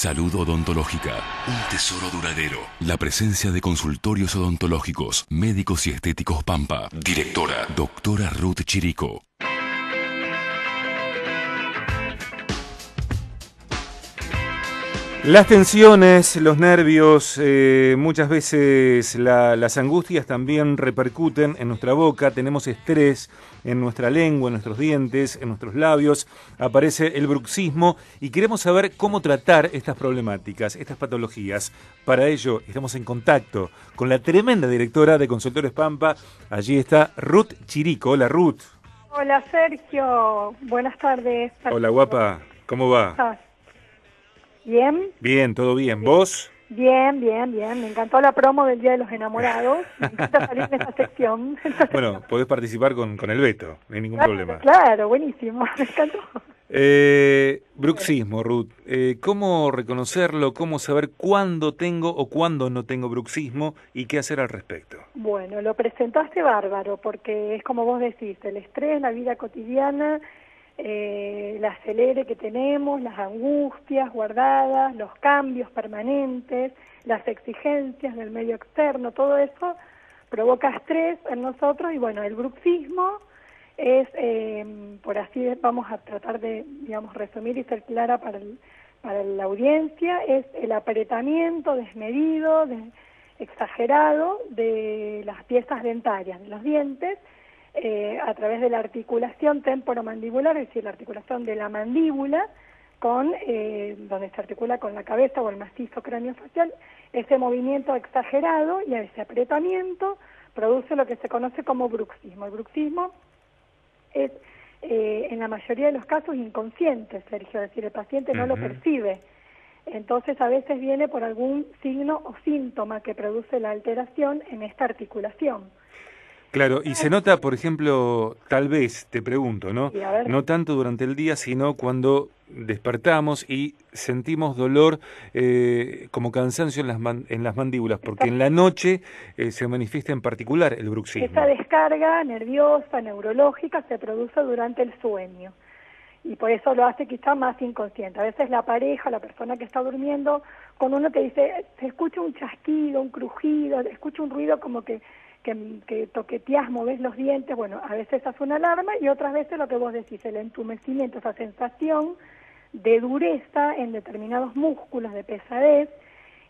Salud odontológica, un tesoro duradero. La presencia de consultorios odontológicos, médicos y estéticos Pampa. Directora, doctora Ruth Chirico. Las tensiones, los nervios, muchas veces las angustias también repercuten en nuestra boca. Tenemos estrés en nuestra lengua, en nuestros dientes, en nuestros labios. Aparece el bruxismo y queremos saber cómo tratar estas problemáticas, estas patologías. Para ello estamos en contacto con la tremenda directora de Consultores Pampa. Allí está Ruth Chirico. Hola, Ruth. Hola, Sergio. Buenas tardes. Hola, guapa. ¿Cómo va? ¿Estás bien? Bien, todo bien. ¿Vos? Bien, bien, bien. Me encantó la promo del Día de los Enamorados. Me encanta salir en esta sección. Bueno, podés participar con el Beto, no hay ningún problema. Claro, buenísimo. Me encantó. Bruxismo, Ruth. ¿Cómo reconocerlo? ¿Cómo saber cuándo tengo o cuándo no tengo bruxismo? ¿Y qué hacer al respecto? Bueno, lo presentaste bárbaro, porque es como vos decís, el estrés, la vida cotidiana, el acelere que tenemos, las angustias guardadas, los cambios permanentes, las exigencias del medio externo, todo eso provoca estrés en nosotros. Y bueno, el bruxismo es, por así vamos a tratar de, digamos, resumir y ser clara para la audiencia, es el apretamiento desmedido, exagerado de las piezas dentarias, de los dientes, a través de la articulación temporomandibular, es decir, la articulación de la mandíbula, con donde se articula con la cabeza o el macizo craneofacial. Ese movimiento exagerado y ese apretamiento produce lo que se conoce como bruxismo. El bruxismo es, en la mayoría de los casos, inconsciente, Sergio, es decir, el paciente no lo percibe. Entonces, a veces viene por algún signo o síntoma que produce la alteración en esta articulación. Claro, y se nota, por ejemplo, tal vez, te pregunto, ¿no? Sí, a ver. No tanto durante el día, sino cuando despertamos y sentimos dolor, como cansancio en las mandíbulas, porque en la noche se manifiesta en particular el bruxismo. Esa descarga nerviosa, neurológica, se produce durante el sueño. Y por eso lo hace quizá más inconsciente. A veces la pareja, la persona que está durmiendo, con uno te dice, se escucha un chasquido, un crujido, escucha un ruido como que toqueteás, movés los dientes. Bueno, a veces hace una alarma y otras veces lo que vos decís, el entumecimiento, esa sensación de dureza en determinados músculos, de pesadez,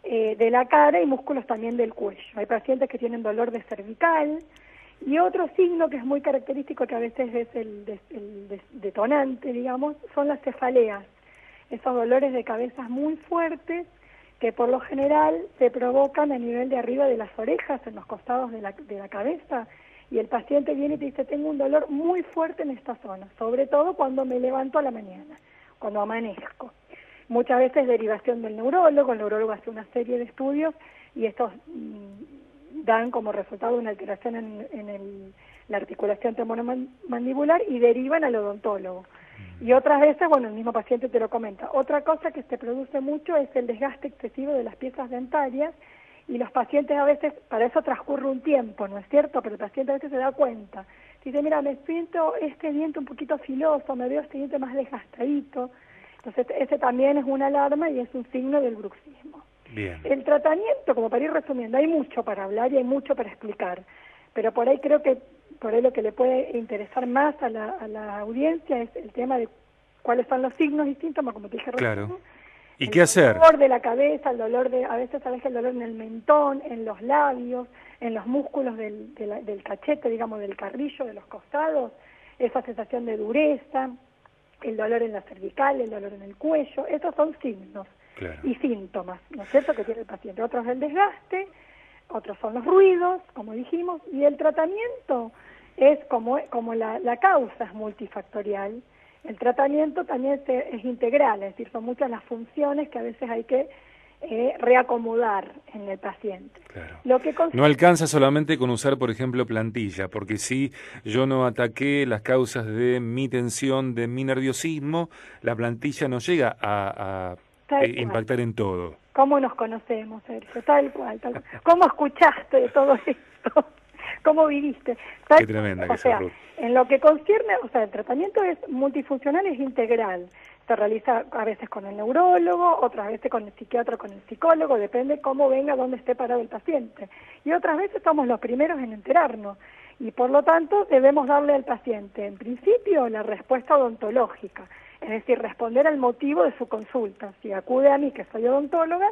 de la cara y músculos también del cuello. Hay pacientes que tienen dolor de cervical. Y otro signo que es muy característico, que a veces es el detonante, digamos, son las cefaleas, esos dolores de cabeza muy fuertes que por lo general se provocan a nivel de arriba de las orejas, en los costados de la cabeza, y el paciente viene y te dice, tengo un dolor muy fuerte en esta zona, sobre todo cuando me levanto a la mañana, cuando amanezco. Muchas veces derivación del neurólogo, el neurólogo hace una serie de estudios y estos dan como resultado una alteración en la articulación temporomandibular y derivan al odontólogo. Y otras veces, bueno, el mismo paciente te lo comenta. Otra cosa que se produce mucho es el desgaste excesivo de las piezas dentarias, y los pacientes a veces, para eso transcurre un tiempo, ¿no es cierto? Pero el paciente a veces se da cuenta. Dice, mira, me siento este diente un poquito filoso, me veo este diente más desgastadito. Entonces, ese también es una alarma y es un signo del bruxismo. Bien. El tratamiento, como para ir resumiendo, hay mucho para hablar y hay mucho para explicar, pero por ahí creo que por ahí lo que le puede interesar más a la audiencia es el tema de cuáles son los signos y síntomas, como te dije recién. Claro. ¿Y qué hacer? El dolor de la cabeza, el dolor a veces sabes el dolor en el mentón, en los labios, en los músculos del cachete, digamos, del carrillo, de los costados, esa sensación de dureza, el dolor en la cervical, el dolor en el cuello, esos son signos. Claro. Y síntomas, ¿no es cierto?, que tiene el paciente. Otros el desgaste, otros son los ruidos, como dijimos, y el tratamiento es como la causa es multifactorial. El tratamiento también es integral, es decir, son muchas las funciones que a veces hay que reacomodar en el paciente. Claro. Lo que no alcanza solamente con usar, por ejemplo, plantilla, porque si yo no ataqué las causas de mi tensión, de mi nerviosismo, la plantilla no llega a impactar en todo. ¿Cómo nos conocemos, Sergio? Tal cual. ¿Cómo escuchaste de todo esto? ¿Cómo viviste? Qué tremenda que sos, Ruth. En lo que concierne, o sea, el tratamiento es multifuncional, es integral. Se realiza a veces con el neurólogo, otras veces con el psiquiatra, con el psicólogo, depende cómo venga, dónde esté parado el paciente. Y otras veces somos los primeros en enterarnos. Y por lo tanto debemos darle al paciente, en principio, la respuesta odontológica, es decir, responder al motivo de su consulta. Si acude a mí, que soy odontóloga,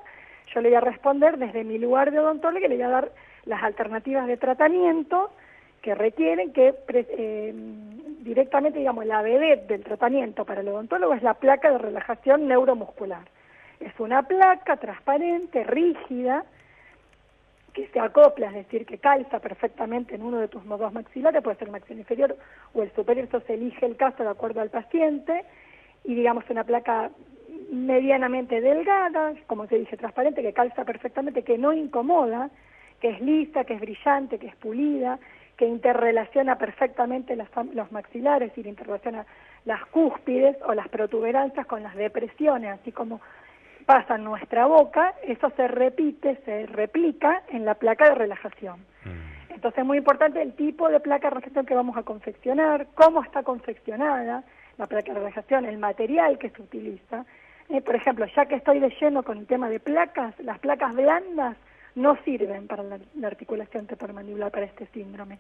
yo le voy a responder desde mi lugar de odontóloga y le voy a dar las alternativas de tratamiento que requieren que directamente, digamos, la vedette del tratamiento para el odontólogo es la placa de relajación neuromuscular. Es una placa transparente, rígida, que se acopla, es decir, que calza perfectamente en uno de tus dos maxilares, puede ser el maxilar inferior o el superior, eso se elige el caso de acuerdo al paciente, y digamos una placa medianamente delgada, como te dije, transparente, que calza perfectamente, que no incomoda, que es lisa, que es brillante, que es pulida, que interrelaciona perfectamente los maxilares y interrelaciona las cúspides o las protuberancias con las depresiones, así como pasa en nuestra boca, eso se repite, se replica en la placa de relajación. Entonces es muy importante el tipo de placa de relajación que vamos a confeccionar, cómo está confeccionada la placa de relajación, el material que se utiliza. Por ejemplo, ya que estoy de lleno con el tema de placas, las placas blandas no sirven para la articulación temporomandibular para este síndrome.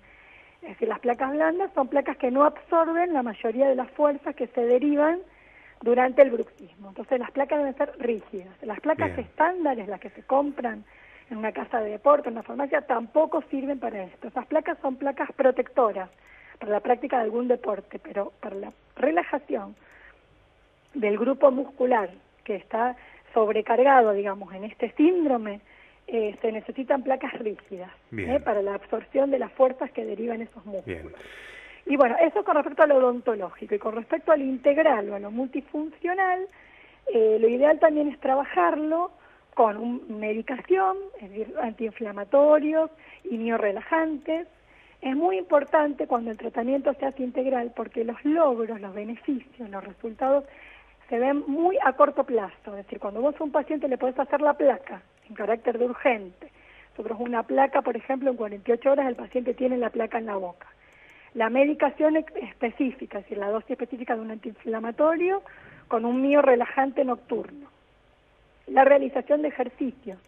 Es decir, las placas blandas son placas que no absorben la mayoría de las fuerzas que se derivan durante el bruxismo. Entonces las placas deben ser rígidas. Las placas estándares, las que se compran en una casa de deporte, en una farmacia, tampoco sirven para esto. Esas placas son placas protectoras para la práctica de algún deporte, pero para la relajación del grupo muscular que está sobrecargado, digamos, en este síndrome, se necesitan placas rígidas para la absorción de las fuerzas que derivan esos músculos. Bien. Y bueno, eso con respecto a lo odontológico. Y con respecto a lo integral o a lo multifuncional, lo ideal también es trabajarlo con medicación, es decir, antiinflamatorios y miorrelajantes. Es muy importante cuando el tratamiento se hace integral porque los logros, los beneficios, los resultados se ven muy a corto plazo. Es decir, cuando vos a un paciente le podés hacer la placa en carácter de urgente, nosotros una placa, por ejemplo, en 48 horas el paciente tiene la placa en la boca. La medicación específica, es decir, la dosis específica de un antiinflamatorio con un miorrelajante nocturno. La realización de ejercicios.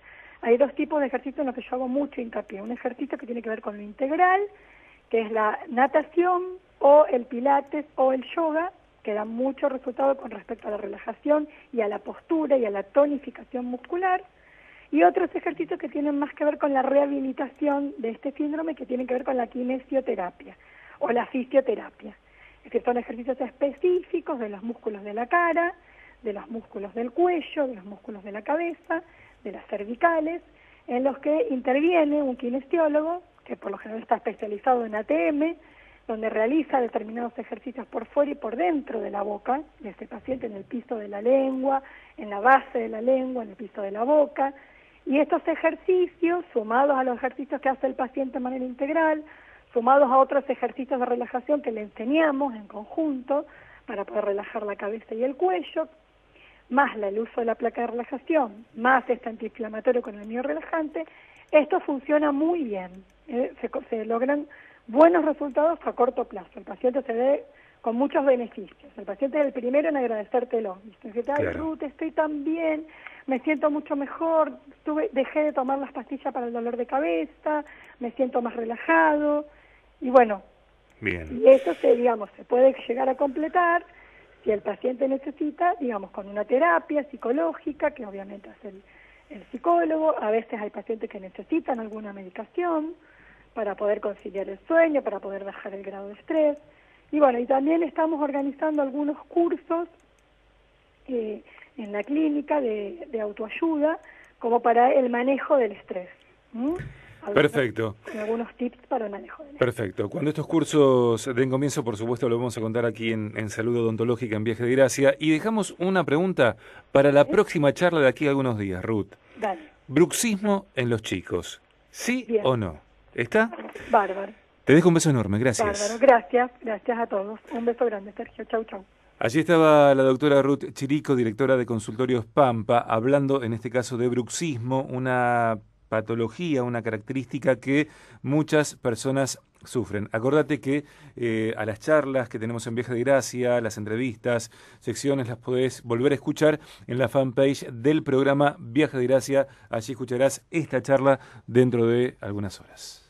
Hay dos tipos de ejercicios en los que yo hago mucho hincapié. Un ejercicio que tiene que ver con lo integral, que es la natación o el pilates o el yoga, que dan mucho resultado con respecto a la relajación y a la postura y a la tonificación muscular. Y otros ejercicios que tienen más que ver con la rehabilitación de este síndrome, que tienen que ver con la kinesioterapia o la fisioterapia. Es decir, son ejercicios específicos de los músculos de la cara, de los músculos del cuello, de los músculos de la cabeza, de las cervicales, en los que interviene un kinesiólogo, que por lo general está especializado en ATM, donde realiza determinados ejercicios por fuera y por dentro de la boca de este paciente, en el piso de la lengua, en la base de la lengua, en el piso de la boca. Y estos ejercicios, sumados a los ejercicios que hace el paciente de manera integral, sumados a otros ejercicios de relajación que le enseñamos en conjunto para poder relajar la cabeza y el cuello, más el uso de la placa de relajación, más este antiinflamatorio con el miorrelajante, esto funciona muy bien. Se logran buenos resultados a corto plazo. El paciente se ve con muchos beneficios. El paciente es el primero en agradecértelo. Dice, ay, Ruth, estoy tan bien, me siento mucho mejor, dejé de tomar las pastillas para el dolor de cabeza, me siento más relajado. Y bueno, y eso se puede llegar a completar si el paciente necesita, digamos, con una terapia psicológica, que obviamente hace el psicólogo. A veces hay pacientes que necesitan alguna medicación para poder conciliar el sueño, para poder bajar el grado de estrés. Y bueno, y también estamos organizando algunos cursos en la clínica de autoayuda, como para el manejo del estrés. Perfecto. Algunos tips para el manejo del estrés. Perfecto. Cuando estos cursos den comienzo, por supuesto, lo vamos a contar aquí en Salud Odontológica en Viaje de Gracia. Y dejamos una pregunta para la próxima charla de aquí a algunos días, Ruth. Dale. Bruxismo en los chicos, ¿sí o no? ¿Está? Bárbaro. Te dejo un beso enorme, gracias. Bárbaro, gracias a todos. Un beso grande, Sergio. Chau, chau. Allí estaba la doctora Ruth Chirico, directora de Consultorios Pampa, hablando en este caso de bruxismo, una patología, una característica que muchas personas sufren. Acordate que a las charlas que tenemos en Viaje de Gracia, las entrevistas, secciones, las podés volver a escuchar en la fanpage del programa Viaje de Gracia. Allí escucharás esta charla dentro de algunas horas.